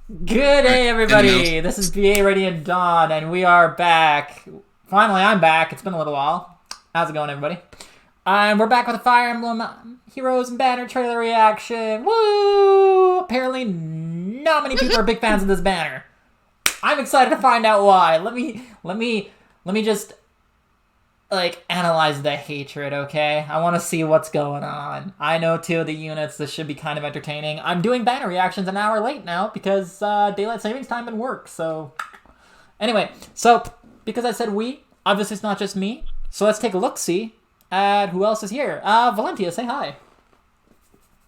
Good day, everybody. This is BA Radiant Dawn, and we are back. Finally, I'm back. It's been a little while. How's it going, everybody? We're back with a Fire Emblem Heroes and Banner trailer reaction. Woo! Apparently, not many people are big fans of this banner. I'm excited to find out why. Let me just analyze the hatred, okay? I want to see what's going on. I know two of the units. This should be kind of entertaining. I'm doing banner reactions an hour late now because daylight savings time and work. So anyway, because I said we, obviously it's not just me. So let's take a look-see at who else is here. Valentia, say hi.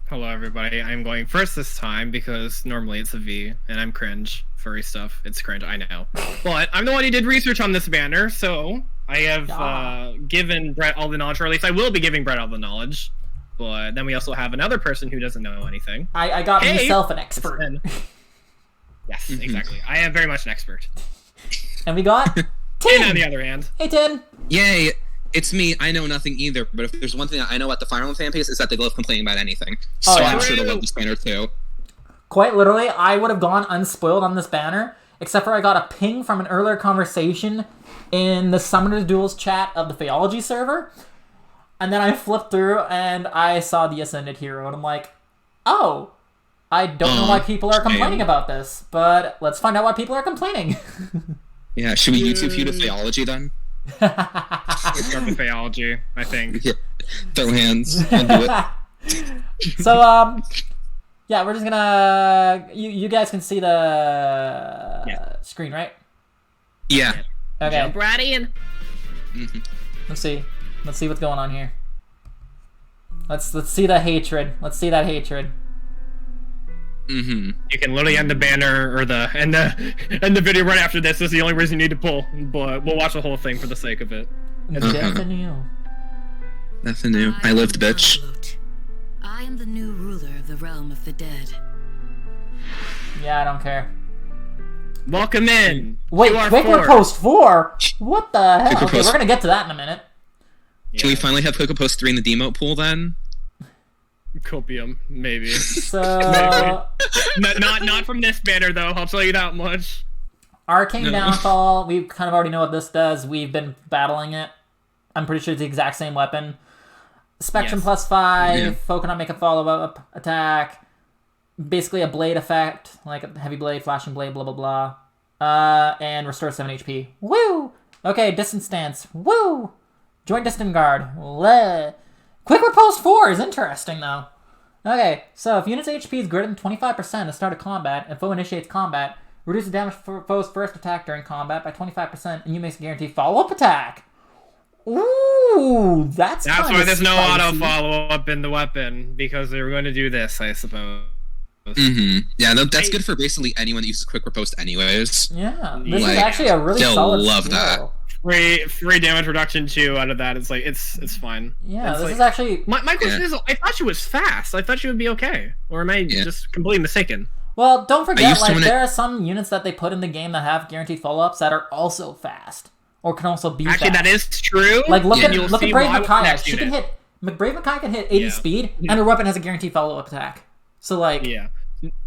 Hello, everybody. I'm going first this time because normally it's a V, and I'm cringe. Furry stuff. It's cringe, I know. But I'm the one who did research on this banner, so I have given Brett all the knowledge, or at least I will be giving Brett all the knowledge. But then we also have another person who doesn't know anything. I got myself an expert. Yes, exactly. I am very much an expert. And we got Tin! On the other hand. Hey, Tin! Yay! It's me. I know nothing either, but if there's one thing I know about the Fire Emblem fan base, is that they love complaining about anything. So yeah. I'm sure they'll love this banner too. Quite literally, I would have gone unspoiled on this banner, except for I got a ping from an earlier conversation in the Summoners Duels chat of the Theology server, and then I flipped through and I saw the Ascended Hero, and I'm like, oh, I don't know why people are complaining about this, but let's find out why people are complaining. Yeah, should we YouTube you to Theology then? We start with Theology, I think. Yeah. Throw hands. I'll do it. So, yeah, we're just gonna... You guys can see the screen, right? Yeah. Okay. Jump right in. Let's see. Let's see what's going on here. Let's see the hatred. Let's see that hatred. You can literally end the banner or end the video right after this. This is the only reason you need to pull, but we'll watch the whole thing for the sake of it. Nothing new. Nothing new. I lived, bitch. I am the new ruler of the realm of the dead. Yeah, I don't care. Welcome in. Wait, Quick Post 4? What the hell? Okay, we're gonna get to that in a minute. Should we finally have Quick Post 3 in the demote pool then? Copium, maybe. So maybe. Not from this banner though. I'll tell you that much. Arcane Downfall. We kind of already know what this does. We've been battling it. I'm pretty sure it's the exact same weapon. Spectrum plus 5. Yeah. Foe cannot make a follow-up attack. Basically a blade effect, like a heavy blade, flashing blade, blah blah blah. And restore 7 HP. Woo! Okay, distance stance. Woo! Joint distant guard. Bleh. Quick Riposte 4 is interesting, though. Okay, so if unit's HP is greater than 25% at the start of combat, and foe initiates combat, reduce the damage for foe's first attack during combat by 25%, and you make a guaranteed follow-up attack. Ooh, that's why there's no spicy. auto follow-up in the weapon, because they were going to do this, I suppose. Yeah, that's good for basically anyone that uses Quick Riposte anyways. Yeah, this is actually a really solid love skill. that. Free damage reduction too out of that. It's like it's fine. Yeah, it's this is actually... My question is, I thought she was fast. I thought she would be okay. Or am I just completely mistaken? Well, don't forget, there are some units that they put in the game that have guaranteed follow-ups that are also fast. Or can also be Actually, fast. that is true. Like, look at Brave Makaya. She can hit... Brave Makaya can hit 80 speed, and her weapon has a guaranteed follow-up attack. So, like... Yeah.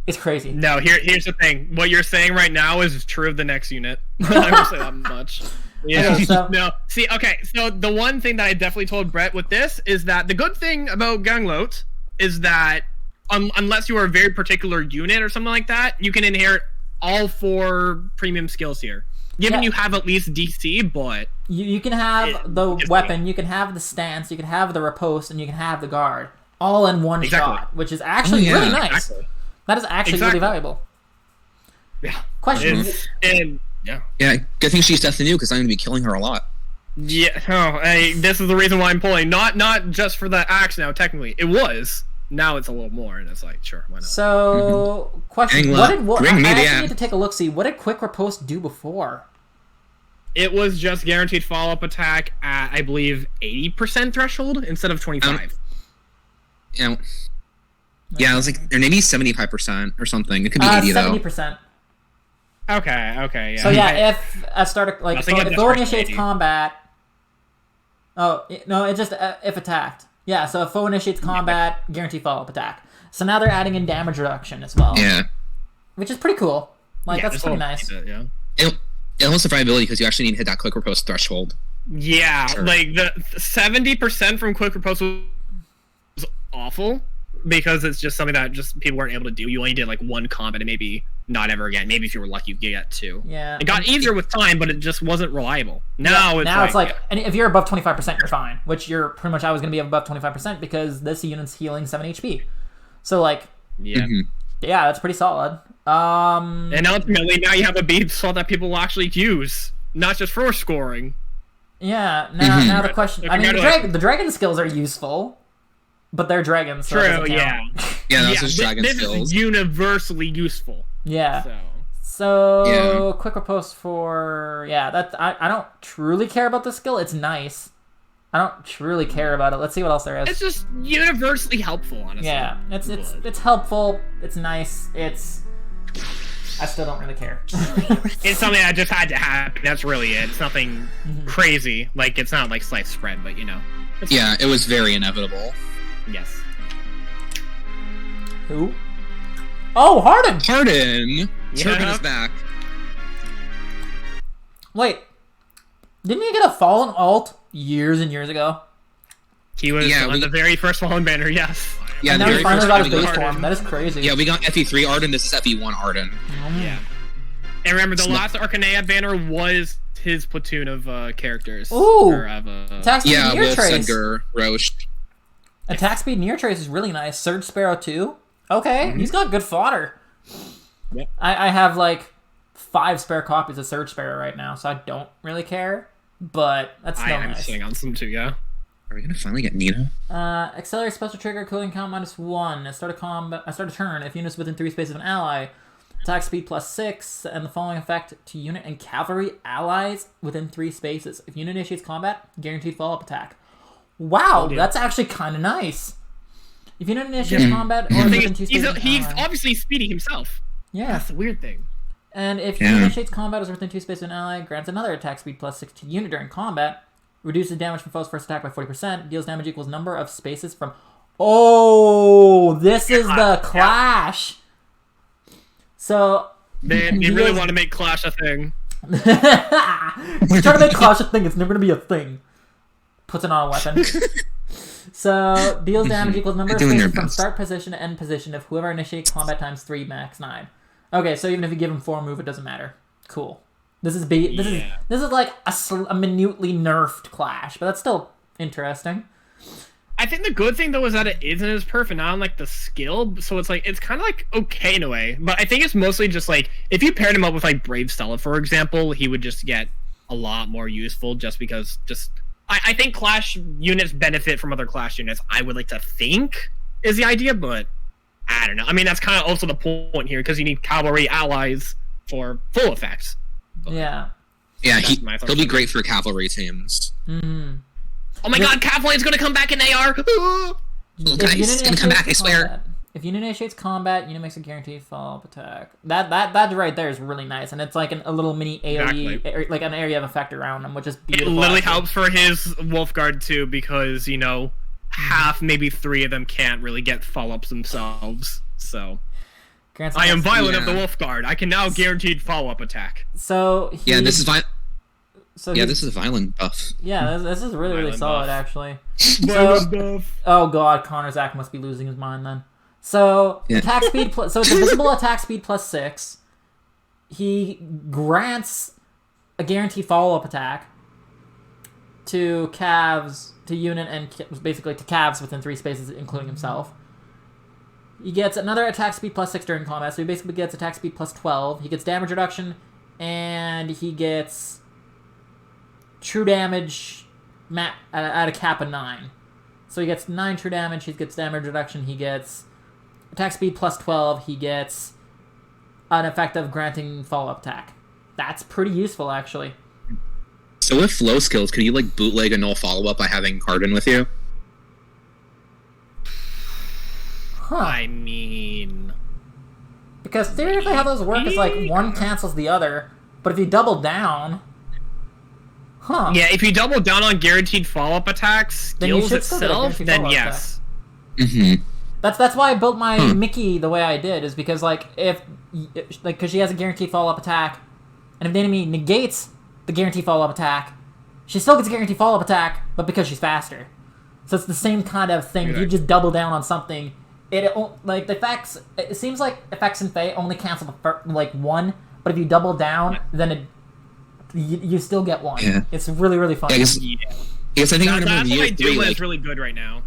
It's crazy. No, here's the thing. What you're saying right now is true of the next unit. I will say that much. Yeah. Okay, so... No. See, okay, so the one thing that I definitely told Brett with this is that the good thing about Ganglot is that unless you are a very particular unit or something like that, you can inherit all 4 premium skills here. Given you have at least DC, but... You can have the weapon, you can have the stance, you can have the riposte, and you can have the guard. All in one shot, which is actually really nice. Exactly. That is actually really valuable. Yeah. Question. Yeah, good thing she's definitely new, because I'm going to be killing her a lot. Yeah, this is the reason why I'm pulling. Not just for the axe now, technically. It was. Now it's a little more, and it's like, sure, why not? So, question. I actually need to take a look-see. What did Quick Riposte do before? It was just guaranteed follow-up attack at, I believe, 80% threshold instead of 25. Yeah, it was like, or maybe 75% or something. It could be 80, 70%. Okay, yeah. So yeah, if a starter if foe initiates combat, it just if attacked. Yeah, so if foe initiates combat, guaranteed follow-up attack. So now they're adding in damage reduction as well. Yeah. which is pretty cool. Like, that's just pretty a little nice. bit, yeah. It almost survivability because you actually need to hit that quick riposte threshold. Yeah, Sure. like the 70% from quick riposte was awful because it's just something that just people weren't able to do. You only did like one combat and maybe not ever again. Maybe if you were lucky, you get two. Yeah. It got easier with time, but it just wasn't reliable. Now it's like, and if you're above 25%, you're fine. Which you're pretty much always going to be above 25% because this unit's healing 7 HP. So like, yeah. yeah, that's pretty solid. And ultimately, now you have a beat slot that people will actually use, not just for scoring. Yeah. Now the question. I mean, the dragon skills are useful, but they're dragons. So True. Yeah. Yeah, that's just dragon this skills. is universally useful. Yeah. So So quick riposte for that. I don't truly care about the skill. It's nice. I don't truly care about it. Let's see what else there is. it's just universally helpful, honestly. Yeah, it's helpful. It's nice. I still don't really care. It's something that just had to happen. That's really it. It's nothing crazy. Like, it's not like slight spread, but you know. Yeah, it was very inevitable. Yes. Who? Oh, Harden! Harden! Turpin Yeah. is back. Wait, didn't he get a fallen alt years and years ago? He was on the very first Fallen banner, yes. Yeah, And the now he very finally first got time his we base got form. That is crazy. Yeah, we got FE3 Arden, this is FE1 Arden. Yeah. And remember, the last Arcanea banner was his platoon of characters. Ooh! Or of, Attack speed Yeah, near Wolf, trace. Sedgar, Roche. Attack speed near trace is really nice. Surge Sparrow too. Okay, he's got good fodder. Yep. I have like 5 spare copies of Surge Sparrow right now, so I don't really care. But that's still I'm nice. sitting on some too, yeah. Are we gonna finally get Nina? Accelerate special trigger, cooling count -1. At start a turn, if units within 3 spaces of an ally, attack speed +6, and the following effect to unit and cavalry allies within 3 spaces. If unit initiates combat, guaranteed follow-up attack. Wow, that's actually kind of nice. If unit initiates combat or within 2 spaces of an He's ally, obviously speedy himself. yeah. That's the weird thing. And if unit initiates combat or is within 2 spaces of an ally, grants another attack speed +6 to unit during combat. Reduces damage from foe's first attack by 40%. Deals damage equals number of spaces from... Oh, this is the Clash. So... Man, you really want to make Clash a thing. If you try to make Clash a thing, it's never going to be a thing. Puts it on a weapon. So, deals damage equals number of They're doing spaces their from best. start position to end position if whoever initiates combat times 3 max 9. Okay, so even if you give him 4 move, it doesn't matter. Cool. This is like a minutely nerfed Clash, but that's still interesting. I think the good thing though is that it isn't as perfect, not on like the skill, so it's like it's kind of like okay in a way. But I think it's mostly just like if you paired him up with like Brave Stella, for example, he would just get a lot more useful just because I think Clash units benefit from other Clash units. I would like to think is the idea, but I don't know. I mean that's kind of also the point here because you need cavalry allies for full effects. Yeah. Yeah, That's my he'll be great for cavalry teams. Mm-hmm. Oh my god, Cavalry's gonna come back in AR! Oh, guys, it's gonna come back, I swear. If unit initiates combat, unit makes a guaranteed follow-up attack. That right there is really nice, and it's like a little mini AoE, like an area of effect around them, which is It beautiful. literally actually. helps for his Wolfguard too, because you know half, maybe 3 of them can't really get follow-ups themselves. So Grants I am nice. Violent of the Wolfguard. I can now guaranteed follow-up attack. So Yeah, this is this is a violent buff. Yeah, this is really Violent solid buff. actually. Violent buff. Oh god, Connor Zach must be losing his mind then. So attack speed so it's a visible attack speed +6. He grants a guaranteed follow-up attack to calves, to unit, and basically to calves within 3 spaces, including himself. He gets another attack speed +6 during combat, so he basically gets attack speed +12. He gets damage reduction, and he gets true damage at a cap of 9. So he gets 9 true damage, he gets damage reduction, he gets attack speed +12, he gets an effective granting follow-up attack. That's pretty useful, actually. So with flow skills, could you like bootleg a null follow-up by having Harden with you? Huh. I mean, Because theoretically how those work is like one cancels the other, but if you double down... Huh. yeah, if you double down on guaranteed follow-up attacks Then you skills should still get a itself, guaranteed then follow-up yes. Mm-hmm. That's why I built my Mickey the way I did, is because because she has a guaranteed follow-up attack, and if the enemy negates the guaranteed follow-up attack, she still gets a guaranteed follow-up attack, but because she's faster. So it's the same kind of thing. If you just double down on something, the effects. It seems like effects in Fate only cancel one, but if you double down, then you still get one. Yeah. It's really, really fun. I guess I think that's why Duo is really good right now.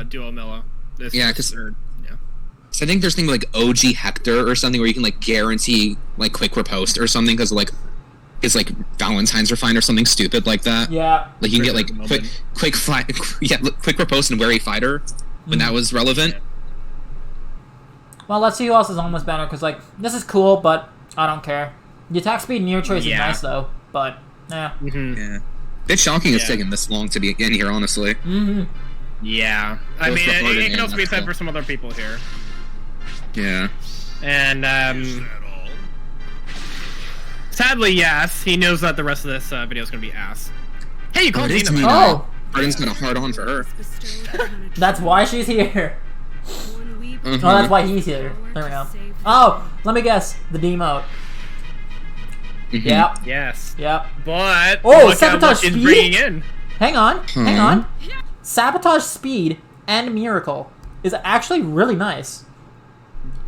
Duo Milla. Because so I think there's things like OG Hector or something where you can guarantee quick riposte or something because it's Valentine's are fine or something stupid like that. Yeah. You can get quick riposte and wary fighter when that was relevant. Well, let's see who else is on this banner because this is cool, but I don't care. The attack speed and your choice is nice though, but yeah. Yeah. It's shocking it's taken this long to be in here, honestly. Yeah. I mean, it can also be said for some other people here. Yeah. And, sadly, yes, he knows that the rest of this video is going to be ass. Hey, you called Nina. Oh! Arden's got a hard on for her. That's why she's here. Oh, that's why he's here. There we go. Oh, let me guess. The demote. Yep. Yes. Yep. But sabotage speed. Bringing in. Hang on. Sabotage speed and miracle is actually really nice.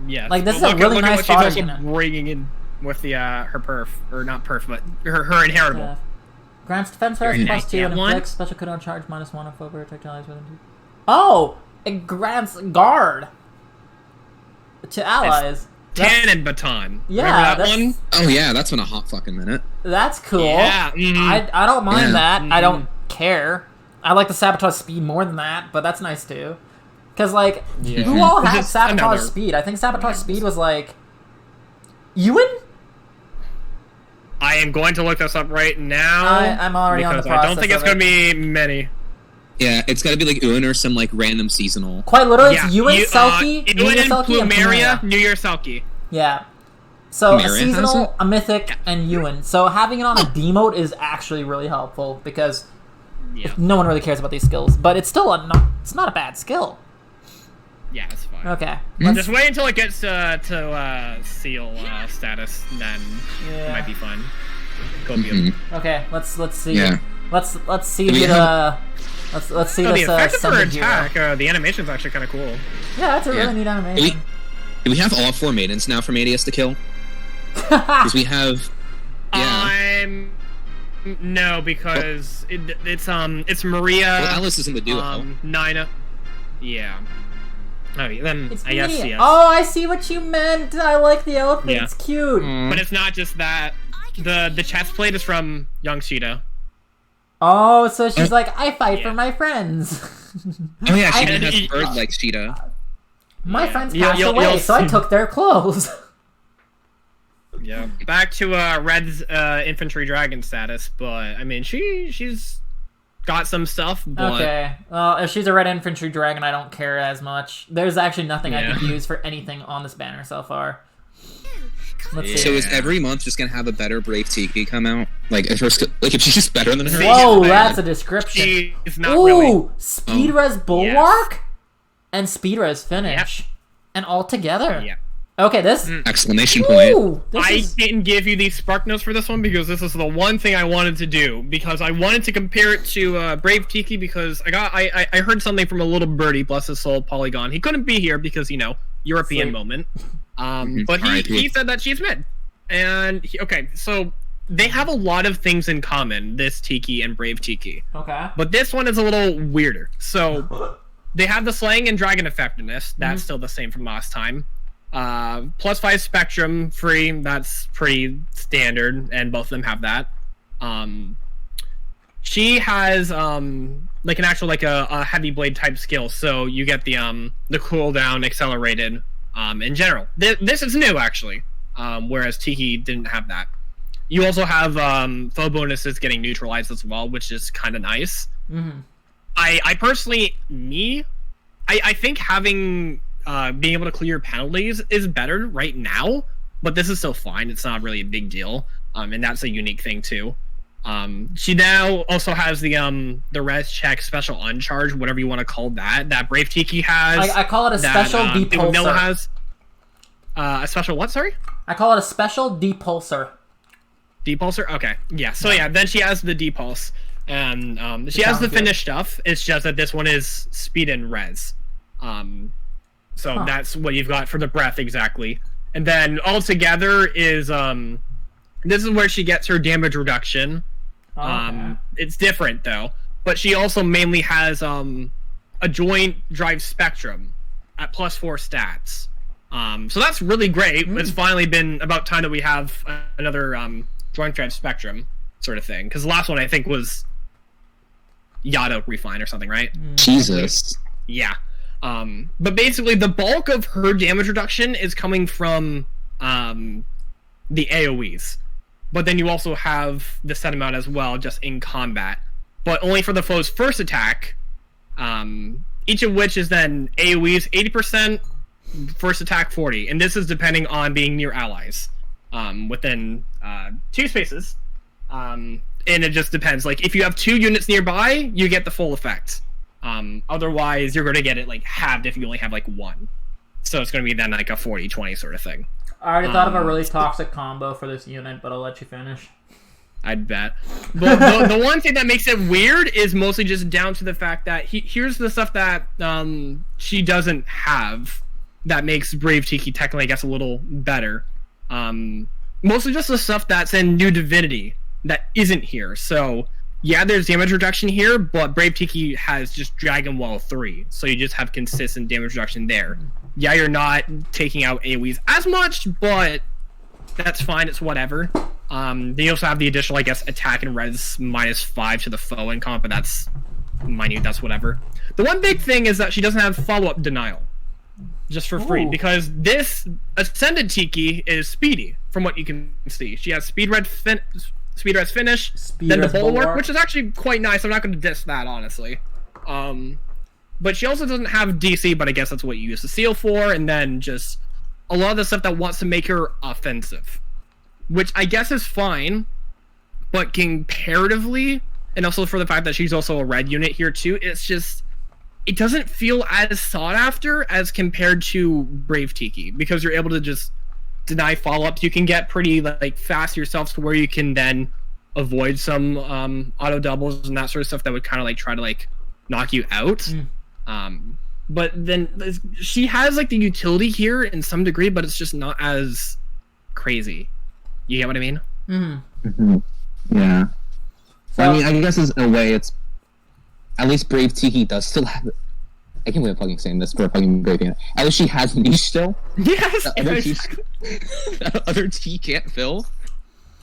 Yeah. This is a really nice fodder unit. She's also bringing in with the her perf, or not perf, but her inheritable. Yeah. Grants defense rest +2 and inflicts special cooldown charge -1 if over projectiles within 2. Oh, it grants guard to allies. Cannon baton. Yeah, that one. Oh yeah, that's been a hot fucking minute. That's cool. Yeah, I don't mind that. I don't care. I like the sabotage speed more than that, but that's nice too. Because who all had sabotage speed? I think sabotage speed was Ewan. I am going to look this up right now. I'm already on the process. I don't think it's going to be many. Yeah, it's got to be Ewan or some random seasonal. Quite literally, it's Ewan, Selkie, New Year Selkie, and Plumeria, New Year Selkie. Yeah. So Plumeria a seasonal, a mythic, and Ewan. So having it on a demote is actually really helpful because no one really cares about these skills. But it's still it's not a bad skill. Yeah, it's fine. Okay. Just wait until it gets to seal status, then it might be fun. Okay, let's see. Yeah. Let's see the let's see this. The effect of her hero. attack, the animation's actually kind of cool. Yeah, that's a really neat animation. Do we have all 4 maidens now for Madius to kill? Because we have. Yeah. No, because it's Maria. Well, Alice is in the duo. Nina. Yeah. Oh, then it's I guess yes. Oh, I see what you meant. I like the outfit. Yeah. It's cute. But it's not just that. The chest plate is from Young Cheetah. Oh, so she's I fight for my friends. Oh yeah, she didn't have bird like Cheetah. My friends passed away, so I took their clothes. Yeah. Back to Red's infantry dragon status, but I mean she's got some stuff, but... Okay. Well, if she's a red infantry dragon, I don't care as much. There's actually nothing I can use for anything on this banner so far. Let's see. So is every month just gonna have a better Brave Tiki come out? If she's just better than her? Whoa, that's a description. She's not really... Speed Res Bulwark and Speed Res Finish. And all together. Yeah. Okay, this... Exclamation point. Ooh, I didn't give you the spark notes for this one because this is the one thing I wanted to do. Because I wanted to compare it to Brave Tiki because I heard something from a little birdie, bless his soul, Polygon. He couldn't be here because, European moment. But he said that she's mid. And, so they have a lot of things in common, this Tiki and Brave Tiki. Okay. But this one is a little weirder. So they have the slaying and dragon effectiveness. That's still the same from last time. +5 spectrum free, that's pretty standard, and both of them have that. She has an actual a heavy blade type skill, so you get the cooldown accelerated in general. This is new actually, whereas Tiki didn't have that. You also have foe bonuses getting neutralized as well, which is kind of nice. I personally, I think having being able to clear penalties is better right now, but this is still fine. It's not really a big deal, and that's a unique thing too. She now also has the res check special uncharge, whatever you want to call that. That Brave Tiki has. I call it a special depulsor. Vanilla has a special what? Sorry. I call it a special depulsor. Depulsor. Okay. Yeah. So yeah, then she has the depulse, and she has the finished stuff. It's just that this one is speed and res. So that's what you've got for the breath exactly. And then all together is this is where she gets her damage reduction. It's different though, but she also mainly has a joint drive spectrum at +4 stats. So that's really great. It's finally been about time that we have another joint drive spectrum sort of thing, because the last one I think was Yada Refine or something, right? Jesus. Yeah. But basically the bulk of her damage reduction is coming from the AoEs. But then you also have the set amount as well, just in combat. But only for the foe's first attack, each of which is then AoEs 80%, first attack 40. And this is depending on being near allies within 2 spaces. And it just depends. Like, if you have 2 units nearby, you get the full effect. Otherwise, you're going to get it, like, halved if you only have, like, 1. So it's going to be then, like, a 40-20 sort of thing. I already thought of a really toxic combo for this unit, but I'll let you finish. I'd bet. But the one thing that makes it weird is mostly just down to the fact that here's the stuff that she doesn't have that makes Brave Tiki technically, I guess, a little better. Mostly just the stuff that's in New Divinity that isn't here. So, yeah, there's damage reduction here, but Brave Tiki has just Dragon Wall 3, so you just have consistent damage reduction there. Yeah, you're not taking out AoEs as much, but that's fine, it's whatever. Then you also have the additional, I guess, attack and res -5 to the foe in comp, but that's minute, that's whatever. The one big thing is that she doesn't have follow-up denial. Just for free, because this Ascended Tiki is speedy, from what you can see. She has Speed Res Finish, then the Bulwark, which is actually quite nice. I'm not going to diss that, honestly. But she also doesn't have DC, but I guess that's what you use the seal for, and then just a lot of the stuff that wants to make her offensive. Which I guess is fine, but comparatively, and also for the fact that she's also a red unit here too, it's just, it doesn't feel as sought after as compared to Brave Tiki, because you're able to just deny follow-ups. You can get pretty like fast yourself to where you can then avoid some auto doubles and that sort of stuff that would kind of like try to like knock you out. But then she has like the utility here in some degree, but it's just not as crazy. You get what I mean? Yeah. So, I mean, I guess in a way, it's at least Brave Tiki does still have. I can't believe I'm fucking saying this for a fucking Brave unit. At least she has niche still. Yes. The other T can't fill.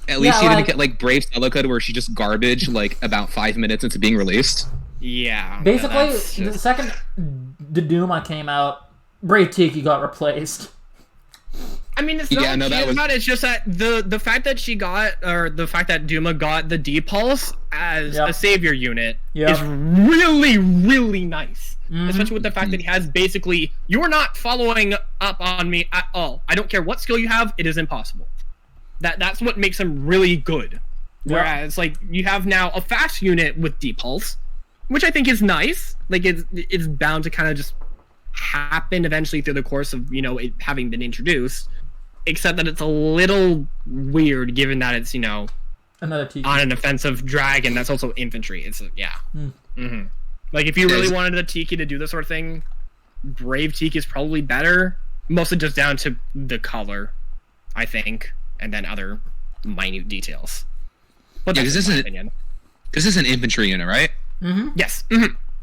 At least she didn't get like Brave Code where she just garbage like about 5 minutes into being released. Yeah. Basically, the second the Duma came out, Brave Tiki got replaced. I mean, it's not it's just that the fact that she got, or the fact that Duma got the Depulse as a savior unit is really, really nice. Especially with the fact that he has basically, you're not following up on me at all. I don't care what skill you have, it is impossible. That's what makes him really good. Whereas, like, you have now a fast unit with Depulse, which I think is nice. Like, it's bound to kind of just happen eventually through the course of, you know, it having been introduced. Except that it's a little weird, given that it's, you know, another Tiki on an offensive dragon that's also infantry. It's like, if you really wanted a Tiki to do this sort of thing, Brave Tiki is probably better. Mostly just down to the color, I think, and then other minute details. But because this is an infantry unit, right? Yes.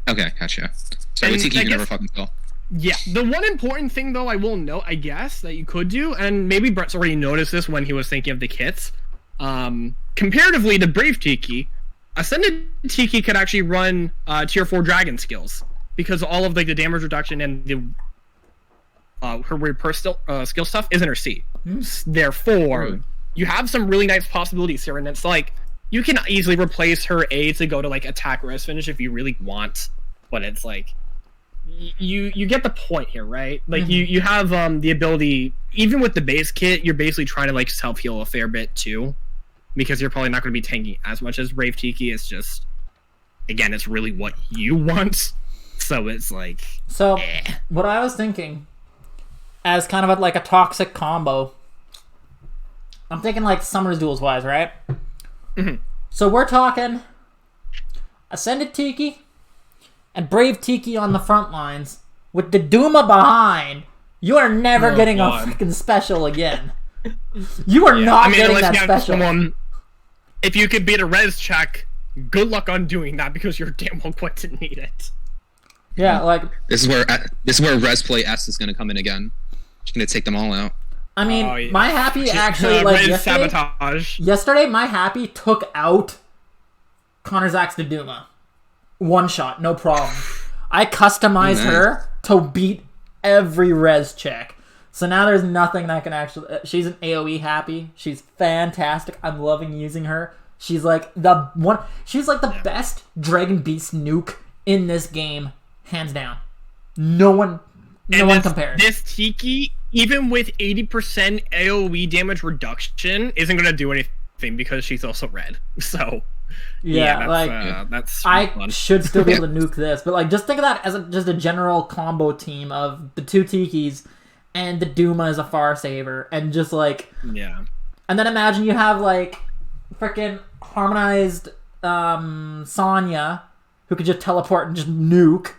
Okay, gotcha. So with Tiki, you can never fucking tell. Yeah, the one important thing, though, I will note, I guess, that you could do, and maybe Brett's already noticed this when he was thinking of the kits, comparatively to Brave Tiki, Ascended Tiki could actually run tier 4 dragon skills, because all of like the damage reduction and the her weird skill stuff is in her C. Therefore, you have some really nice possibilities here, and it's like, you can easily replace her A to go to like attack res finish if you really want, but it's like, you get the point here, right? Like, you have the ability, even with the base kit, you're basically trying to like self-heal a fair bit too. because you're probably not going to be tanking as much as Brave Tiki. It's just, again, it's really what you want. So it's like... So, what I was thinking, as kind of like a toxic combo, I'm thinking like Summoners Duels wise, right? Mm-hmm. So we're talking Ascended Tiki and Brave Tiki on the front lines with the Duma behind. You are never getting a freaking special again. You are not getting that special. If you could beat a res check, good luck on doing that because you're damn well going to need it. Yeah, like this is where res play S is gonna come in again. She's gonna take them all out. I mean, my happy actually like yesterday my happy took out Connor's Axe to Duma. One shot, no problem. I customized her to beat every res check. So now there's nothing that can actually... she's an AoE happy. She's fantastic. I'm loving using her. She's like the one... She's like the best Dragon Beast nuke in this game. Hands down. No one compares. This Tiki, even with 80% AoE damage reduction, isn't going to do anything because she's also red. So... that's I fun. should still be able to nuke this, but like just think of that as just a general combo team of the two Tikis and the Duma as a far saver, and just like and then imagine you have like freaking harmonized Sonya who could just teleport and just nuke,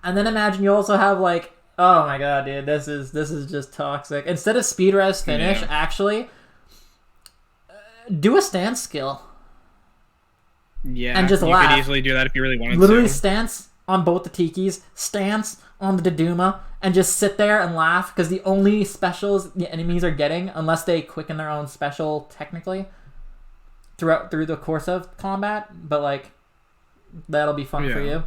and then imagine you also have like, oh my god, dude, this is just toxic. Instead of speed res finish, actually do a stance skill. Yeah, and just you laugh. could easily do that if you really wanted Literally to. stance on both the Tikis, stance on the Duma, and just sit there and laugh, because the only specials the enemies are getting, unless they quicken their own special technically through the course of combat, but like that'll be fun for you,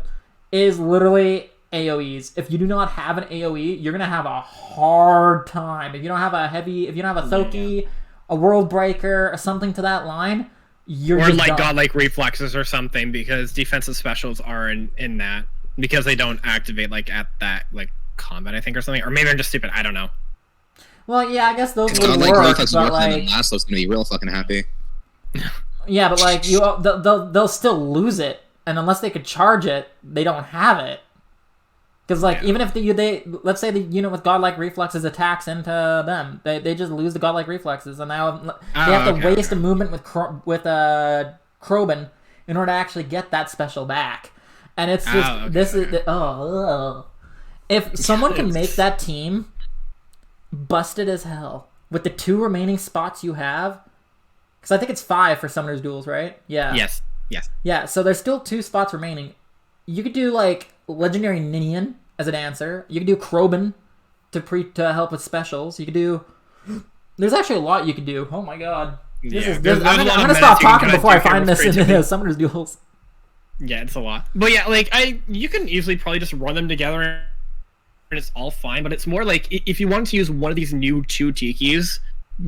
is literally AoEs. If you do not have an AoE, you're gonna have a hard time. If you don't have a Thoki, a World Breaker, or something to that line, you're or like done. godlike reflexes or something, because defensive specials are in that, because they don't activate like at that like combat, I think, or something, or maybe they're just stupid. I don't know. Well, yeah, I guess those would godlike work, reflexes but work, like, and then Laszlo's gonna be real fucking happy. Yeah, but like they'll still lose it, and unless they could charge it, they don't have it. Because like even if they let's say the unit with godlike reflexes attacks into them, they just lose the godlike reflexes, and now they have to waste a movement with Krobin in order to actually get that special back. And it's just if someone can make that team busted as hell with the 2 remaining spots you have, because I think it's 5 for Summoners Duels, right? Yeah. Yes. Yeah, so there's still 2 spots remaining. You could do like Legendary Ninian as a dancer. You could do Krobin to help with specials. You could do... There's actually a lot you could do. Oh my god. I'm gonna stop talking before I find this in Summoners Duels. Yeah, it's a lot. But yeah, like you can easily probably just run them together and it's all fine, but it's more like if you want to use one of these new 2 Tikis,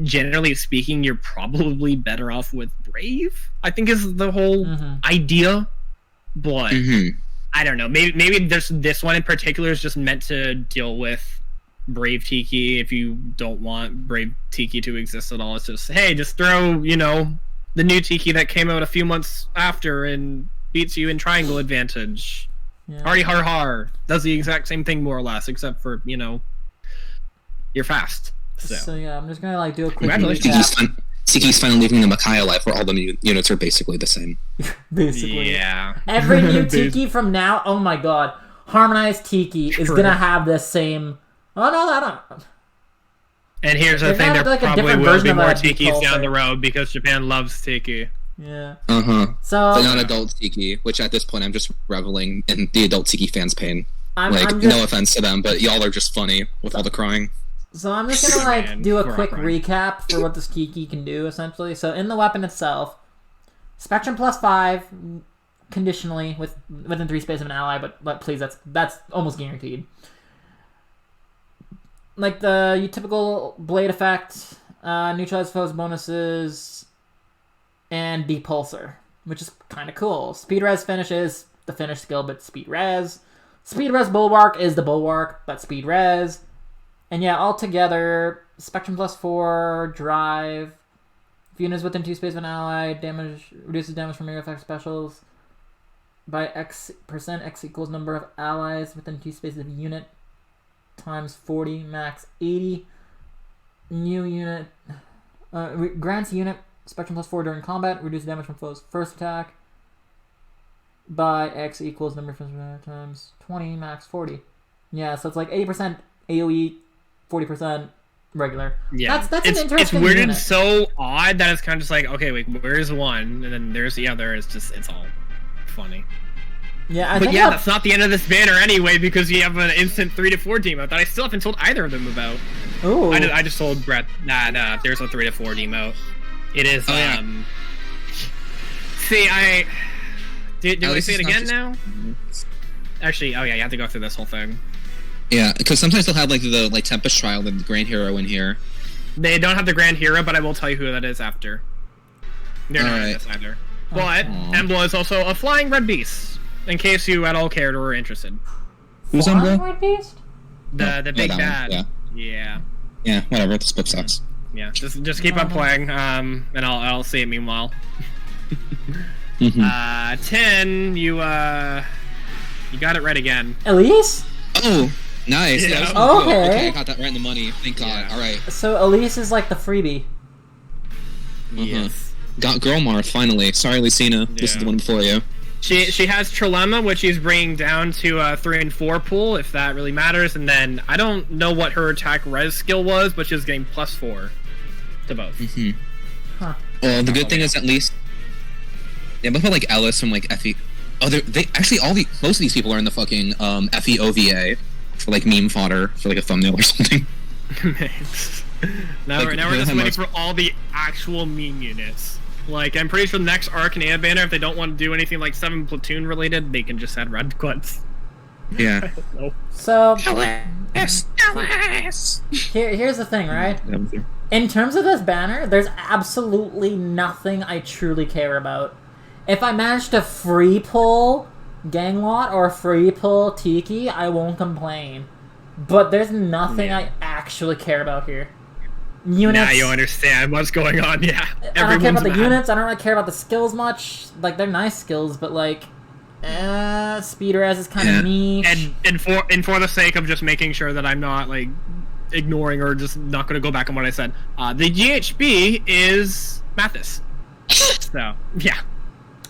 generally speaking, you're probably better off with Brave, I think is the whole idea. But I don't know. Maybe there's this one in particular is just meant to deal with Brave Tiki. If you don't want Brave Tiki to exist at all, it's just, hey, just throw, the new Tiki that came out a few months after and beats you in triangle advantage. Hardy har har. Does the exact same thing more or less, except for, you're fast. So yeah, I'm just gonna like do a quick recap. Tiki's finally leaving the Makai alive, where all the units are basically the same. Basically. Yeah. Every new Tiki from now, oh my god, Harmonized Tiki is gonna have this same... Oh no, I don't... And here's the thing, there like probably will be more Tikis down the road, because Japan loves Tiki. Yeah. So the non-adult Tiki, which at this point I'm just reveling in the adult Tiki fans' pain. No offense to them, but y'all are just funny with all the crying. So I'm just gonna do a quick recap for what this Tiki can do, essentially. So in the weapon itself, Spectrum +5 conditionally within 3 space of an ally, but please, that's almost guaranteed. Like the typical blade effect, neutralize foes bonuses, and Depulsar, which is kind of cool. Speed res finishes the finish skill, but speed res. Speed res bulwark is the bulwark, but speed res. And yeah, altogether, Spectrum +4, drive, If units within 2 space of an ally, reduces damage from your effect specials by X%. X equals number of allies within 2 spaces of unit times 40, max 80. New unit grants unit spectrum +4 during combat. Reduces damage from foe's first attack by X equals number of times 20, max 40. Yeah, so it's like 80% AoE, 40% regular. Yeah, that's an interesting It's worded unit. so odd that it's kind of just like, okay, wait, where's one? And then there's the other. It's all funny. Yeah, But yeah, that's not the end of this banner anyway, because you have an instant 3 to 4 demote that I still haven't told either of them about. Ooh. I just told Brett that there's a 3 to 4 demote. It is, See, do I say it again now? Actually, oh yeah, you have to go through this whole thing. Yeah, because sometimes they'll have like the Tempest Trial and the Grand Hero in here. They don't have the Grand Hero, but I will tell you who that is after. They're not in this either. But Embla is also a flying red beast, in case you at all cared or were interested. Who's Flying Embla? Red Beast? The big that bad. one, Yeah. Yeah, whatever. This book sucks. Yeah. Just keep on playing, and I'll see it meanwhile. 10, you got it right again. Elise? Oh, nice. Yeah. That was Okay. Okay, I got that right in the money. Thank God. Yeah. All right. So Elise is like the freebie. Yes. Got Girl Marth finally. Sorry, Lucina. This is Yeah. the one before you. She has Trilemma, which she's bringing down to 3 and 4 pool, if that really matters. And then I don't know what her attack res skill was, but she was getting +4 to both. Huh. Well, the good thing is at least. Yeah, but like Ellis from like FE. Oh, they actually most of these people are in the fucking FE OVA for like meme fodder for like a thumbnail or something. now we're just waiting for all the actual meme units. Like, I'm pretty sure the next Arcanea banner, if they don't want to do anything like 7 platoon related, they can just add red quads. Yeah. So Ellis. here's the thing, right? In terms of this banner, there's absolutely nothing I truly care about. If I manage to free pull Ganglot or free pull Tiki, I won't complain. But there's nothing I actually care about here. Units. Now you understand what's going on, yeah. I don't care about the mad. units, I don't really care about the skills much. Like, they're nice skills, but like, speed res is kind of niche. And for the sake of just making sure that I'm not, like, ignoring or just not going to go back on what I said, the GHB is Mathis. So, yeah.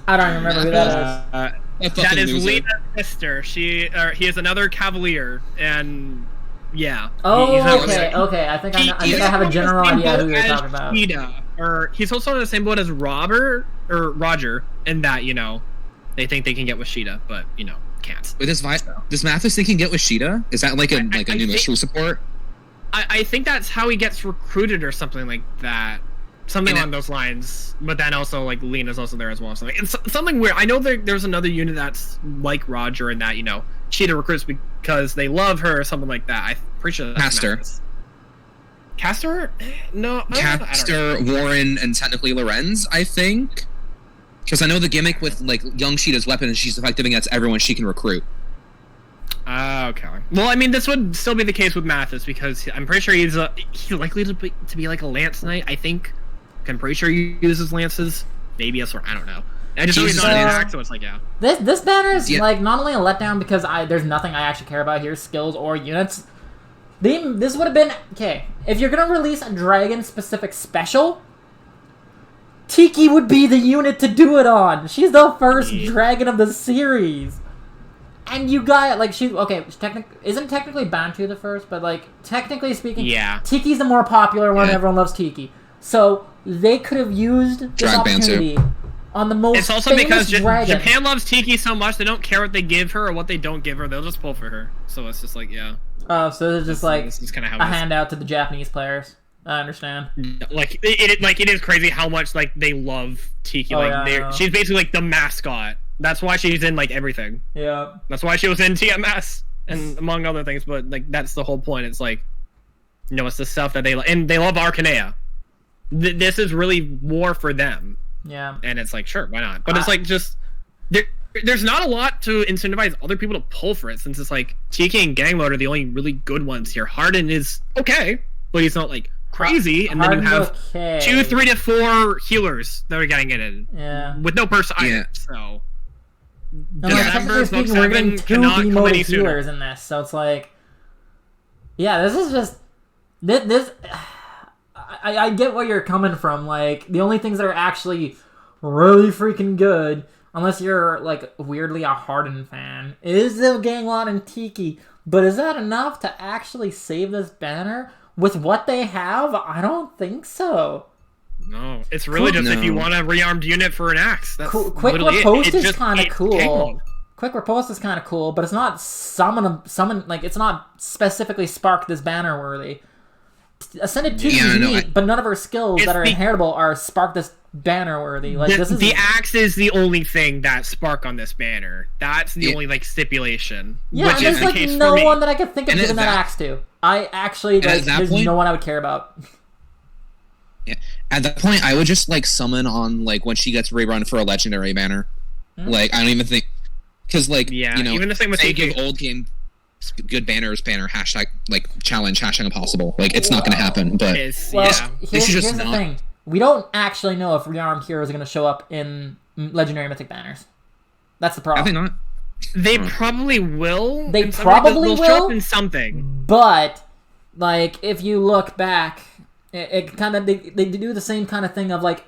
I don't even remember who that is. That is Lena's sister. He is another Cavalier, and yeah. Oh, he's not okay. I think I have a general idea who you're talking about. Cheetah, or he's also on the same boat as Roger, in that, you know, they think they can get with Sheeta, but, you know, can't. Wait, does Mathis think he can get with Sheeta? Is that like a new mystery support? I think that's how he gets recruited or something like that. Something along those lines, but then also like Lena's also there as well. Something it's something weird. I know there's another unit that's like Roger in that, you know, Cheetah recruits because they love her or something like that. I'm pretty sure that's Caster. Mathis. Caster? No. Caster, Warren, and technically Lorenz, I think. Because I know the gimmick with like young Cheetah's weapon is she's effective against everyone she can recruit. Okay. Well, I mean, this would still be the case with Mathis because I'm pretty sure he's likely to be like a Lance Knight. I think. I'm pretty sure he uses lances. Maybe a sword. I don't know. I just know he's not an axe, so it's like, yeah. This banner is like not only a letdown because there's nothing I actually care about here, skills or units. This would have been okay if you're gonna release a dragon specific special. Tiki would be the unit to do it on. She's the first dragon of the series, and you got like isn't technically Bantu the first, but like technically speaking, yeah, Tiki's the more popular one. Everyone loves Tiki, so they could have used this opportunity on the most. It's also because dragon. Japan loves Tiki so much they don't care what they give her or what they don't give her. They'll just pull for her. So it's just like, yeah. Oh, so it's just like this is kind of how a handout to the Japanese players. I understand. Like it is crazy how much like they love Tiki. She's basically like the mascot. That's why she's in like everything. Yeah. That's why she was in TMS and among other things. But like that's the whole point. It's like, you know, it's the stuff that they and they love Arcanea. This is really more for them. Yeah. And it's like, sure, why not? But it's like just there's not a lot to incentivize other people to pull for it, since it's like Tiki and Gang Mode are the only really good ones here. Harden is okay, but he's not like crazy, and then you have okay. 2, 3 to 4 healers that are getting it in. Yeah. With no person either, Yeah. so... No, like, technically speaking, we're getting 2 demoted healers in this, so it's like... Yeah, this is just... This... I get where you're coming from. Like, the only things that are actually really freaking good, unless you're, like, weirdly a Harden fan, is the Ganglot and Tiki. But is that enough to actually save this banner? With what they have? I don't think so. No, it's really just if you want a rearmed unit for an axe. That's Quick Riposte is kind of cool. Ganglot. Quick Riposte is kind of cool, but it's not summon, like, it's not specifically spark this banner worthy. Ascended Tiki is neat, but none of her skills that are inheritable are spark this banner worthy. Like, this is the axe is the only thing that spark on this banner. That's the only like stipulation. Yeah, which and there's is the like case no for me. one that I could think of giving that axe to. I actually like there's no one I would care about. Yeah. At that point, I would just like summon on like when she gets rerun for a legendary banner. Like I don't even think because like you know even the same with give old game good banner hashtag like challenge hashtag impossible. Like it's not going to happen. But here's the thing: we don't actually know if rearmed heroes are going to show up in legendary mythic banners. That's the problem. I think not. They probably will. They probably will show up in something. But like if you look back, it kind of they do the same kind of thing of like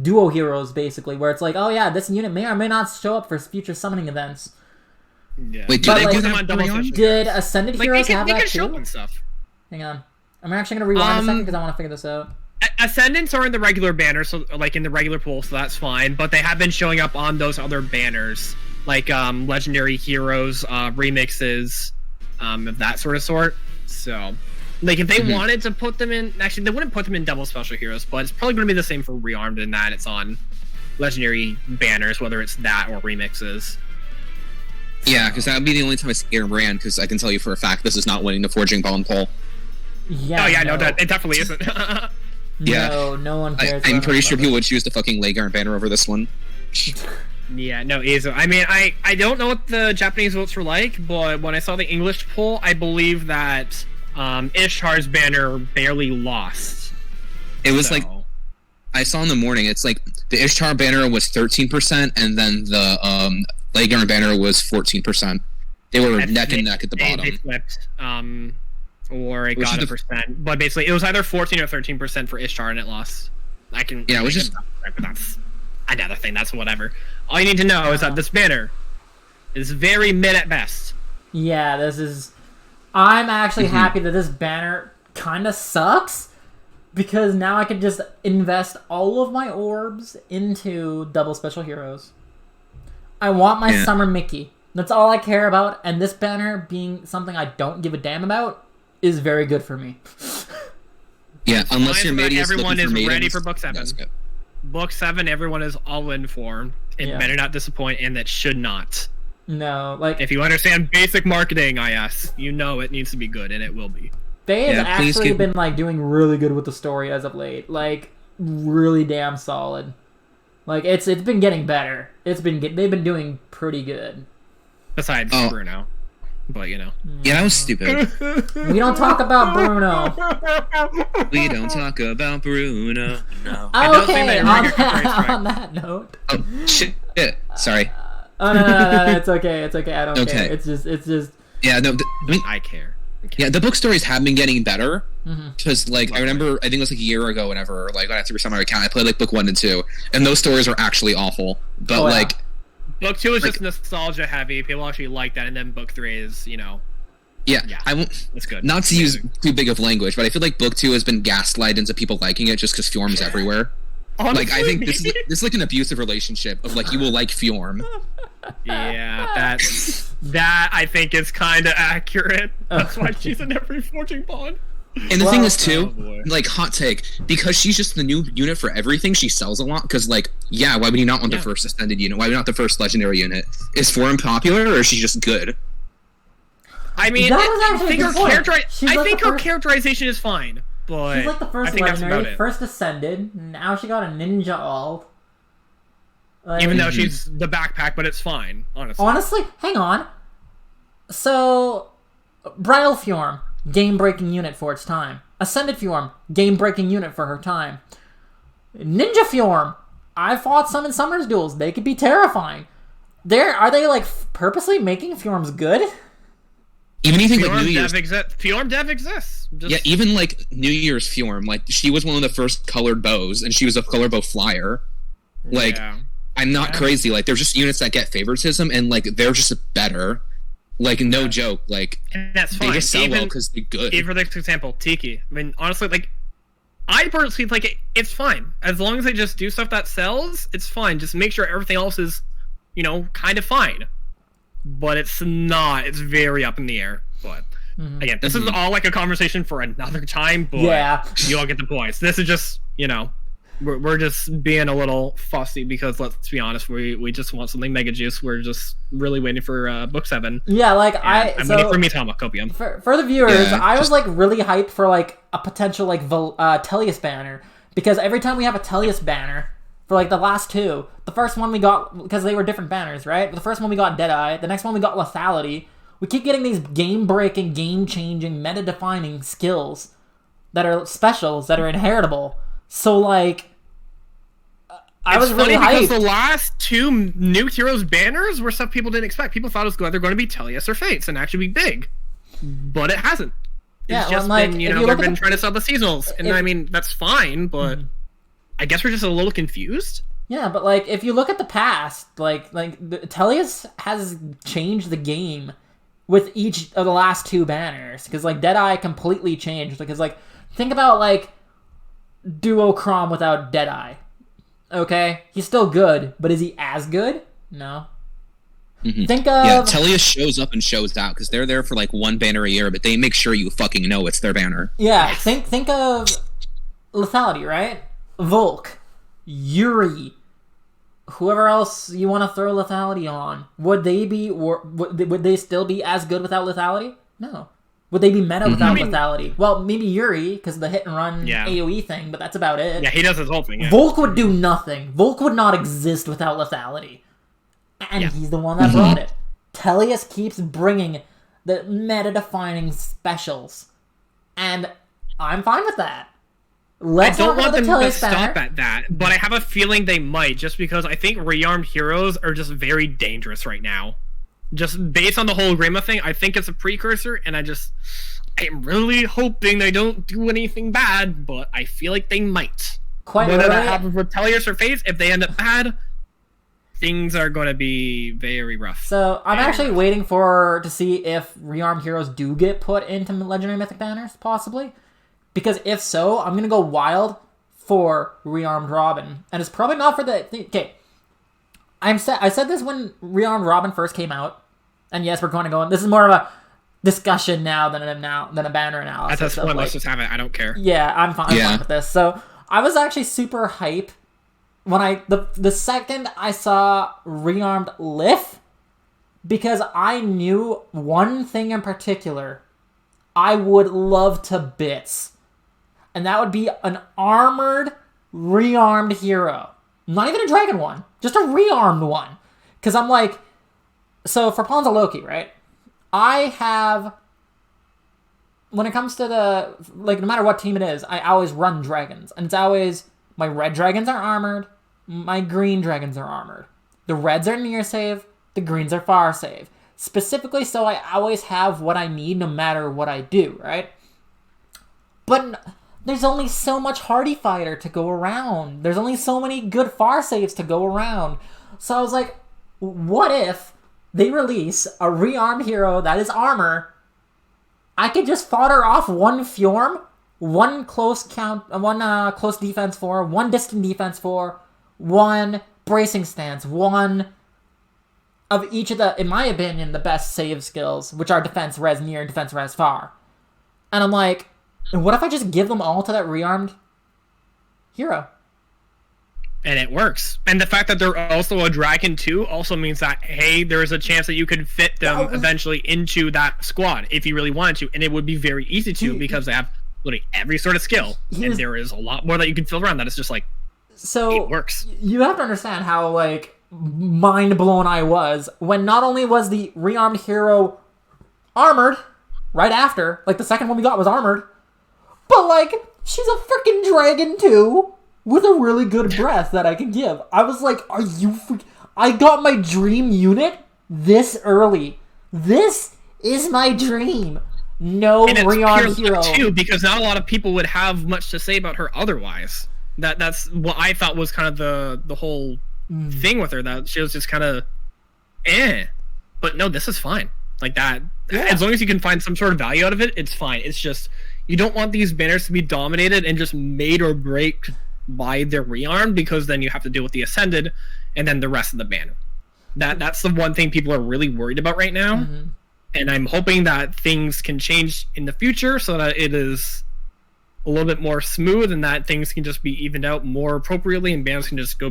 duo heroes basically, where it's like, oh yeah, this unit may or may not show up for future summoning events. Yeah. Wait, do they do them on double session? Did Ascended Heroes have that too? Show them stuff. Hang on, I'm actually gonna rewind a second because I want to figure this out. Ascendants are in the regular banner, so like in the regular pool, so that's fine. But they have been showing up on those other banners, like legendary heroes, remixes, of that sort. So, like if they wanted to put them in, actually they wouldn't put them in double special heroes, but it's probably going to be the same for rearmed in that it's on legendary banners, whether it's that or remixes. Yeah, because that would be the only time I see it brand. Because I can tell you for a fact this is not winning the Forging Bone poll. Yeah. Oh yeah, no, it definitely isn't. Yeah, no one cares. I'm pretty sure people would choose the fucking Legar banner over this one. Yeah, no, easily. I mean, I don't know what the Japanese votes were like, but when I saw the English poll, I believe that Ishtar's banner barely lost. It was like I saw in the morning. It's like the Ishtar banner was 13%, and then the Legar banner was 14%. They were neck and neck at the bottom. They flipped. Or it got a percent, but basically it was either 14 or 13% for Ishtar, and it lost. Yeah, which is that's another thing. That's whatever. All you need to know is that this banner is very mid at best. Yeah, this is. I'm actually happy that this banner kind of sucks because now I can just invest all of my orbs into double special heroes. I want my Summer Mickey. That's all I care about, and this banner being something I don't give a damn about is very good for me. Yeah, unless your mate everyone is ready for Book 7. Book 7, everyone is all in for. It better not disappoint, and that should not. No, like if you understand basic marketing, you know it needs to be good, and it will be. They have actually been like doing really good with the story as of late, like really damn solid. Like it's been getting better. They've been doing pretty good. Besides Bruno. But, you know. Yeah, that was stupid. We don't talk about Bruno. We don't talk about Bruno. No. Okay, on that note. Oh, shit. Sorry. Oh, no, it's okay. It's okay. I don't care. It's just... Yeah, no, I mean... I care. Yeah, the book stories have been getting better. Because, like, I remember, I think it was like a year ago whenever, like, when I had to reset my account, I played, like, book 1 and 2. And those stories are actually awful. But, like... Book 2 is just nostalgia heavy. People actually like that, and then Book 3 is, you know. Yeah, I won't. It's good. Not to use too big of language, but I feel like Book 2 has been gaslighted into people liking it just because Fjorm's everywhere. Honestly, like I think this is like an abusive relationship of like you will like Fjorm. Yeah, that I think is kind of accurate. That's why she's in every Forging Bond. And the thing is too, like hot take, because she's just the new unit for everything, she sells a lot. Because like, yeah, why would you not want the first ascended unit? Why would you not the first legendary unit? Is Fjorm popular or is she just good? I mean, I think her characterization is fine, but she's like the first legendary, first ascended. Now she got a ninja alt. Like, even though she's the backpack, but it's fine, honestly. Honestly, hang on. So, Bridal Fjorm. game-breaking unit for its time. Ascended Fjorm, game-breaking unit for her time. Ninja Fjorm, I fought some in Summer's duels. They could be terrifying. Are they like purposely making Fjorms good? Even anything Fjorm like New Year's. Fjorm Dev exists. Yeah, even like New Year's Fjorm, like she was one of the first colored bows, and she was a color bow flyer. Like, I'm not crazy. Like, there's just units that get favoritism, and like they're just better. Like, no joke. Like, and that's fine. They just sell well because they're good. Even for this example, Tiki. I mean, honestly, like, I personally think it's fine as long as they just do stuff that sells. It's fine. Just make sure everything else is, kind of fine. But it's not. It's very up in the air. But again, this is all like a conversation for another time. But you all get the points. This is just we're just being a little fussy because let's be honest, we just want something mega juice. We're just really waiting for book 7. Yeah, like I'm waiting for Mitama Copium. For the viewers, I was like really hyped for like a potential like Tellius banner, because every time we have a Tellius banner for like the last 2, the first one we got, because they were different banners, right? The first one we got Deadeye, the next one we got Lethality. We keep getting these game-breaking, game-changing, meta-defining skills that are specials, that are inheritable. So, like, I was really hyped. Because the last 2 New Heroes banners were stuff people didn't expect. People thought it was either going to be Tellius or Fates and actually be big. But it hasn't. It's just been, they've been trying to sell the seasonals. And I mean, that's fine, but I guess we're just a little confused. Yeah, but, like, if you look at the past, like Tellius has changed the game with each of the last 2 banners. Because, like, Deadeye completely changed. Because, like, think about, like, Duochrome without Deadeye. Okay? He's still good, but is he as good? No. Think of... Yeah, Tellius shows up and shows out, because they're there for, like, 1 banner a year, but they make sure you fucking know it's their banner. Yeah, think of Lethality, right? Volk, Yuri, whoever else you want to throw Lethality on. Would they still be as good without Lethality? No. Would they be meta without Lethality? Well, maybe Yuri, because of the hit and run AoE thing, but that's about it. Yeah, he does his whole thing. Yeah. Volk would do nothing. Volk would not exist without Lethality. And he's the one that brought it. Tellius keeps bringing the meta-defining specials. And I'm fine with that. I don't want them to stop at that, but I have a feeling they might, just because I think rearmed heroes are just very dangerous right now. Just based on the whole Grima thing, I think it's a precursor, and I'm really hoping they don't do anything bad, but I feel like they might. Whether that happens with Tellius or Fates, if they end up bad, things are going to be very rough. So I'm actually waiting to see if rearmed heroes do get put into Legendary Mythic banners, possibly. Because if so, I'm going to go wild for rearmed Robin. And it's probably not for the... Okay. I said this when rearmed Robin first came out. And yes, we're going to go... This is more of a discussion now than a banner analysis. That's point. Let's just have it. I don't care. Yeah, I'm fine with this. So I was actually super hype when the second I saw rearmed Lif, because I knew one thing in particular I would love to bits. And that would be an armored, rearmed hero. Not even a dragon one. Just a rearmed one. Because I'm like... So, for Pawns of Loki, right? I have... When it comes to the... Like, no matter what team it is, I always run dragons. And it's always... My red dragons are armored. My green dragons are armored. The reds are near save. The greens are far save. Specifically, so I always have what I need no matter what I do, right? But... There's only so much Hardy Fighter to go around. There's only so many good far saves to go around. So I was like, what if they release a rearmed hero that is armor? I could just fodder off 1 Fjorm, 1 close close defense for, 1 distant defense for, 1 bracing stance, 1 of each of the, in my opinion, the best save skills, which are defense res near and defense res far. And I'm like... And what if I just give them all to that rearmed hero? And it works. And the fact that they're also a dragon too also means that, hey, there's a chance that you could fit them eventually into that squad if you really wanted to. And it would be very easy to because they have literally every sort of skill. And there is a lot more that you can fill around that. It's just like, it works. You have to understand how, like, mind blown I was when not only was the rearmed hero armored, right after. Like, the second one we got was armored. But, like, she's a freaking dragon, too, with a really good breath that I can give. I was like, are you I got my dream unit this early. This is my dream. No Rion hero. Too, because not a lot of people would have much to say about her otherwise. That's what I thought was kind of the whole thing with her, that she was just kind of but no, this is fine. Like that, as long as you can find some sort of value out of it, it's fine. It's just, you don't want these banners to be dominated and just made or break by their rearm, because then you have to deal with the Ascended and then the rest of the banner. That's the one thing people are really worried about right now. And I'm hoping that things can change in the future so that it is a little bit more smooth, and that things can just be evened out more appropriately, and banners can just go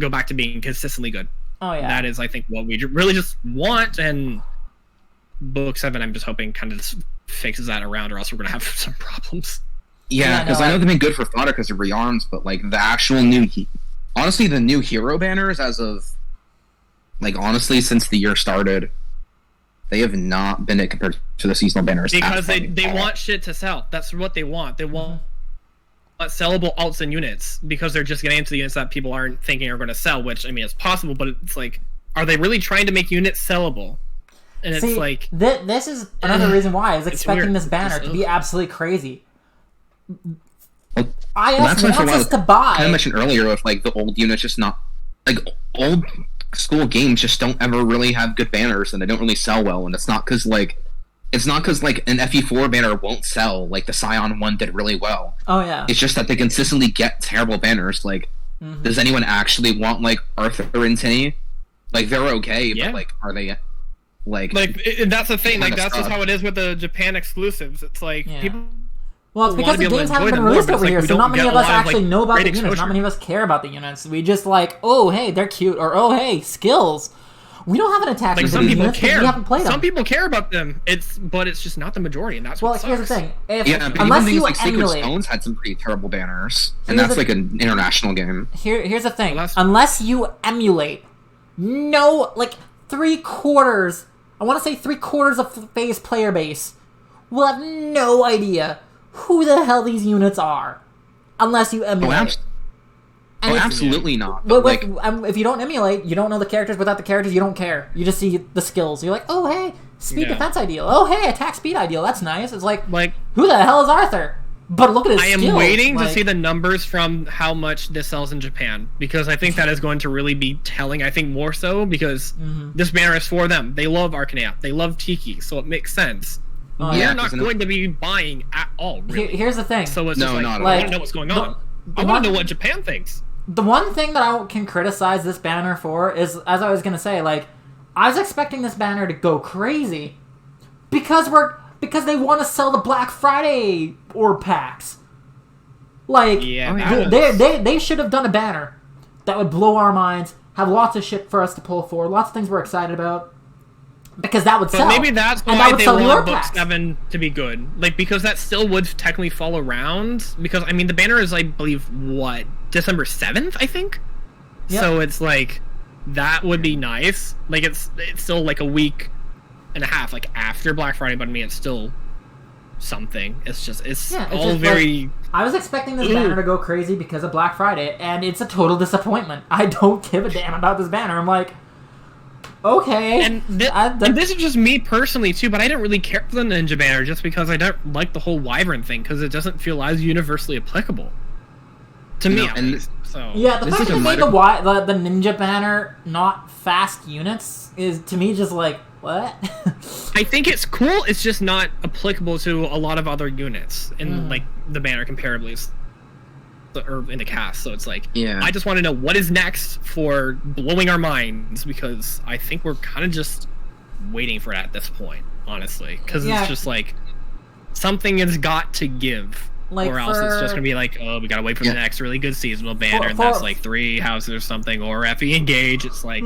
back to being consistently good. Oh yeah, that is, I think, what we really just want. And Book 7, I'm just hoping, kind of just fixes that around, or else we're gonna have some problems. Yeah, because I know they've been good for fodder because of rearms, but like the actual new, honestly, the new hero banners as of, like, honestly, since the year started, they have not been it compared to the seasonal banners. Because they want shit to sell. That's what they want. They want sellable alts and units, because they're just getting into the units that people aren't thinking are going to sell, which, I mean, it's possible, but it's like, are they really trying to make units sellable? And it's like... This is another reason why I was expecting this banner to be absolutely crazy. IS wants us to buy... I mentioned earlier of, like, the old units just not... Like, old school games just don't ever really have good banners, and they don't really sell well, and it's not because like an FE4 banner won't sell. Like the Scion one did really well. Oh yeah. It's just that they consistently get terrible banners. Like, does anyone actually want like Arthur and Tinny? Like, they're okay, but like, are they like that's the thing. Like, that's just how it is with the Japan exclusives. It's like people. Well, it's because the games haven't been released over here, so not many of us actually know about the units. Not many of us care about the units. We just like, oh, hey, they're cute, or oh, hey, skills. We don't have an attachment to these units because we haven't played them. Some people care about them. But it's just not the majority, and that's what sucks. Here's the thing. Unless you like emulate, Sacred Stones had some pretty terrible banners, and that's like an international game. Here's the thing. Unless you emulate, like 3/4. I want to say 3/4 of FaZe player base will have no idea who the hell these units are, unless you emulate. Absolutely not. But if you don't emulate, you don't know the characters. Without the characters, you don't care. You just see the skills. You're like, oh hey, speed defense ideal. Oh hey, attack speed ideal. That's nice. It's like who the hell is Arthur? But look at his skills. I am waiting to see the numbers from how much this sells in Japan, because I think that is going to really be telling. I think more so because this banner is for them. They love Arcanea. They love Tiki, so it makes sense. We're not going to be buying at all, really. Here's the thing. So it's just I want to know what's going on. I want to know what Japan thinks. The one thing that I can criticize this banner for is, as I was going to say, like, I was expecting this banner to go crazy because they want to sell the Black Friday orb packs. Like, they should have done a banner that would blow our minds, have lots of shit for us to pull for, lots of things we're excited about. Because that would sell. But maybe that's why they want Book 7 to be good. Like, because that still would technically fall around. Because, I mean, the banner is, I believe, what? December 7th, I think? Yep. So it's like, that would be nice. Like, it's still like a week and a half, like, after Black Friday, but I mean, it's still something. It's just very... Like, I was expecting this banner to go crazy because of Black Friday, and it's a total disappointment. I don't give a damn about this banner. I'm like... Okay. And this is just me personally, too, but I didn't really care for the Ninja banner just because I don't like the whole Wyvern thing, because it doesn't feel as universally applicable. To me, at least. So. Yeah, the fact that they made the Ninja banner not fast units is, to me, just like, what? I think it's cool, it's just not applicable to a lot of other units in, like, the banner comparably. Or in the cast, so it's like, I just want to know what is next for blowing our minds, because I think we're kind of just waiting for it at this point, honestly, because it's just like something has got to give, or else it's just gonna be like, oh, we gotta wait for the next really good seasonal banner, and that's like 3 houses or something, or FE Engage. It's like,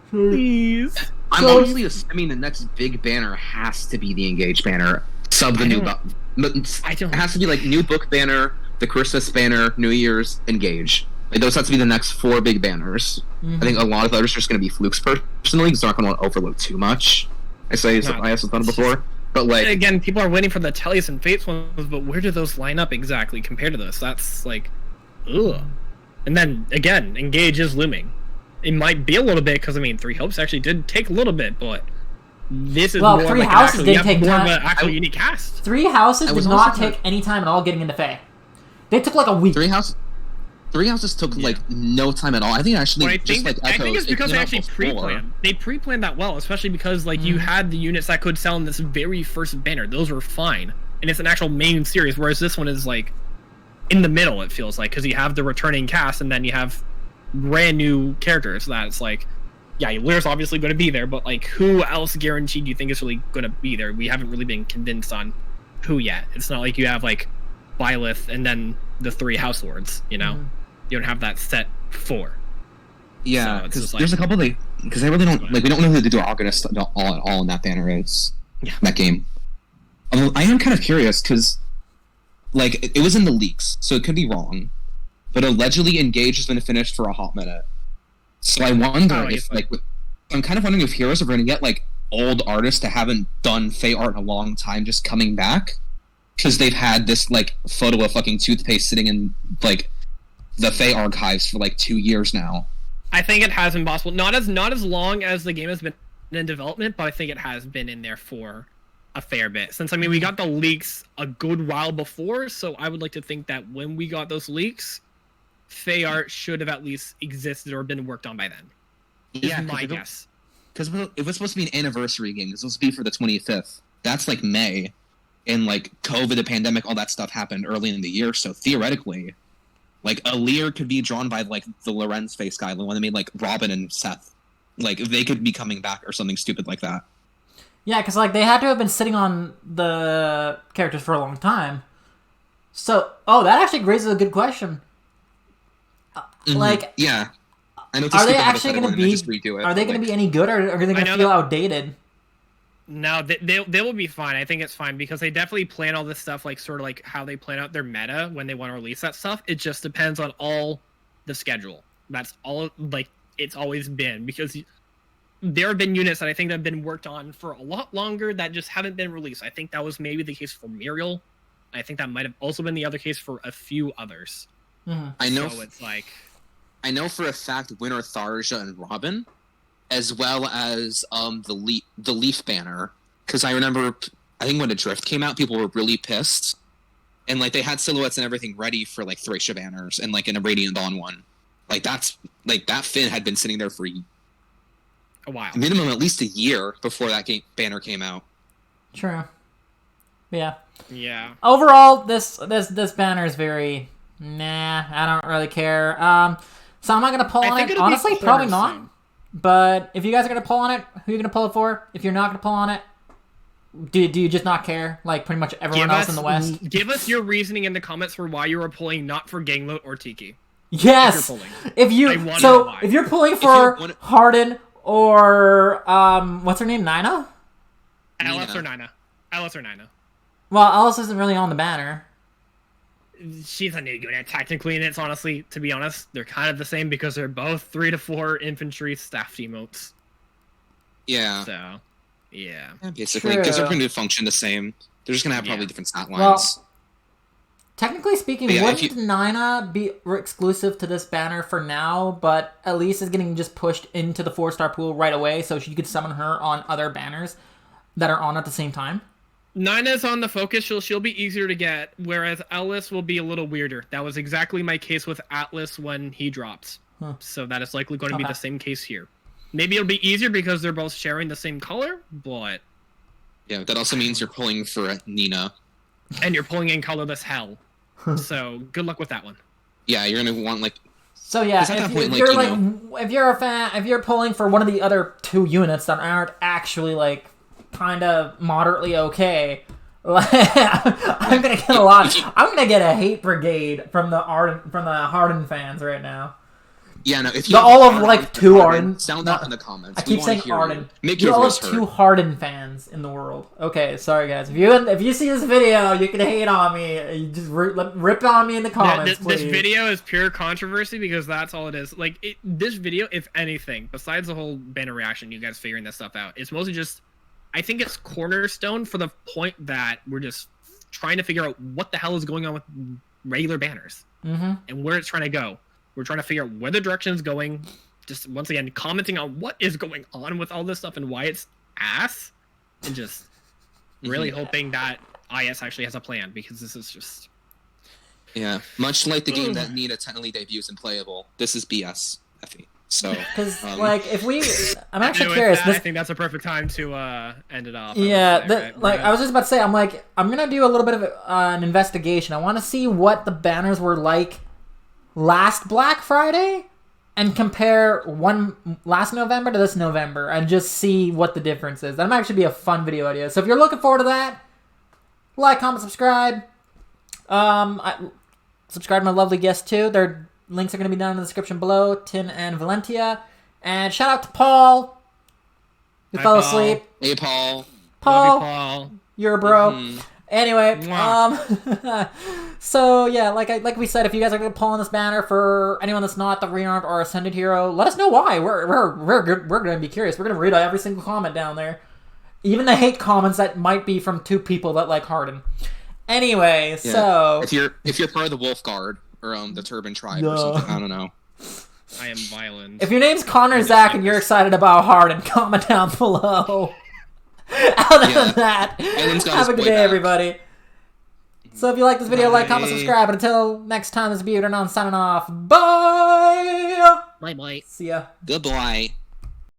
please. I'm honestly assuming the next big banner has to be the Engage banner, the new book. It has to be like new book banner, the Christmas banner, New Year's, Engage. Like, those have to be the next 4 big banners. I think a lot of others are just going to be flukes personally, because they're not going to want to overload too much. I have done it before. But like again, people are waiting for the Tellius and Fates ones, but where do those line up exactly compared to this? That's like, ugh. And then again, Engage is looming. It might be a little bit because I mean, Three Hopes actually did take a little bit, but this is more Three like Houses did take more time. of an actual unique cast. Three Houses did not take any time at all getting into Fae. They took like a week. Three Houses took like no time at all. I think actually I think it's because they actually pre-planned. They pre-planned that well, especially because like you had the units that could sell in this very first banner. Those were fine, and it's an actual main series. Whereas this one is like in the middle. It feels like because you have the returning cast, and then you have brand new characters. That it's like, yeah, Lyr's obviously going to be there, but like who else guaranteed do you think is really going to be there? We haven't really been convinced on who yet. It's not like you have like Byleth and then the 3 House Lords. You know. You don't have that set 4. Yeah, because there's a couple because they really don't we don't know who the Duogonist all in that banner is. Yeah. That game. Although I am kind of curious because like it was in the leaks, so it could be wrong, but allegedly Engage has been finished for a hot minute. So I wonder if I'm kind of wondering if Heroes are going to get like old artists that haven't done Fey art in a long time just coming back because they've had this like photo of fucking toothpaste sitting in like the Fey archives for like 2 years now. I think it has been possible. Not as long as the game has been in development, but I think it has been in there for a fair bit. Since I mean we got the leaks a good while before, so I would like to think that when we got those leaks, Fey art should have at least existed or been worked on by then. Yeah, my guess. Because it was supposed to be an anniversary game. It was supposed to be for the 25th. That's like May, and like COVID, the pandemic, all that stuff happened early in the year. So theoretically, like, a Lear could be drawn by, like, the Lorenz face guy, the one that made, like, Robin and Seth. Like, they could be coming back or something stupid like that. Yeah, because, like, they had to have been sitting on the characters for a long time. So, that actually raises a good question. Like... Yeah. I know are they actually going to be... redo it, are they going to be any good, or are they going to feel outdated? No, they will be fine. I think it's fine because they definitely plan all this stuff like sort of like how they plan out their meta when they want to release that stuff. It just depends on all the schedule. That's all like it's always been because there have been units that I think that have been worked on for a lot longer that just haven't been released. I think that was maybe the case for Muriel. I think that might have also been the other case for a few others. I know. So it's like I know for a fact Winter Tharja and Robin, as well as the Leaf banner, because I remember I think when Adrift came out, people were really pissed, and like they had silhouettes and everything ready for like Thracia banners and like in a Radiant Dawn one, like that's like that Fin had been sitting there for a while, minimum at least a year before that banner came out. True. Yeah. Yeah. Overall, this banner is very nah. I don't really care. So I'm not gonna pull on it. Honestly, probably not. Soon. But if you guys are going to pull on it, who are you going to pull it for? If you're not going to pull on it, do you just not care? Like pretty much everyone else in the West? Give us your reasoning in the comments for why you are pulling not for Gangloat or Tiki. Yes! If you're pulling for Harden or, what's her name, Nina? Alice or Nina. Well, Alice isn't really on the banner. She's a new unit, technically, and it's honestly, to be honest, they're kind of the same because they're both 3 to 4 infantry staff emotes. Yeah. So, yeah. Basically, because they're going to function the same. They're just going to have probably different stat lines. Well, technically speaking, wouldn't Nina be exclusive to this banner for now, but at least is getting just pushed into the 4-star pool right away, so you could summon her on other banners that are on at the same time? Nina's on the focus, she'll be easier to get, whereas Atlas will be a little weirder. That was exactly my case with Atlas when he drops. So that is likely going to be the same case here. Maybe it'll be easier because they're both sharing the same color, but... Yeah, that also means you're pulling for Nina. And you're pulling in colorless hell. So, good luck with that one. Yeah, you're going to want, like... So yeah, if you're a fan, if you're pulling for one of the other 2 units that aren't actually, like... kind of moderately okay. I'm gonna get a hate brigade from the Harden fans right now. Yeah, no. If you all of like 2 Harden, sound off in the comments. I keep saying Harden. Make your voice heard. 2 Harden fans in the world. Okay, sorry guys. If you see this video, you can hate on me. You just rip on me in the comments. This video is pure controversy because that's all it is. Like this video, if anything, besides the whole banner reaction, you guys figuring this stuff out, it's mostly just. I think it's cornerstone for the point that we're just trying to figure out what the hell is going on with regular banners and where it's trying to go. We're trying to figure out where the direction is going. Just once again, commenting on what is going on with all this stuff and why it's ass, and just really hoping that IS actually has a plan, because this is just much like the game that Nina technically debuts in playable. This is BS, Effie. So because if we, I'm actually curious. I think that's a perfect time to end it off. Yeah, I was just about to say, I'm gonna do a little bit of an investigation. I want to see what the banners were like last Black Friday, and compare last November to this November, and just see what the difference is. That might actually be a fun video idea. So if you're looking forward to that, like, comment, subscribe. Subscribe to my lovely guests too. Their links are going to be down in the description below, Tin and Valentia. And shout out to Paul. You fell asleep. Hey, Paul. Paul. You're a bro. Anyway, so yeah, like we said, if you guys are gonna pull on this banner for anyone that's not the rearmed or ascended hero, let us know why. We're gonna be curious. We're gonna read every single comment down there, even the hate comments that might be from 2 people that like Harden. Anyway, so if you're part of the Wolf Guard or the Turban Tribe or something, I don't know. I am violent. If your name's Connor Zach and you're excited about Harden, comment down below. Other than that, have a good day, everybody. So if you like this video, like, comment, subscribe. And until next time, this is Beard and I'm signing off. Bye! Bye-bye. See ya. Goodbye.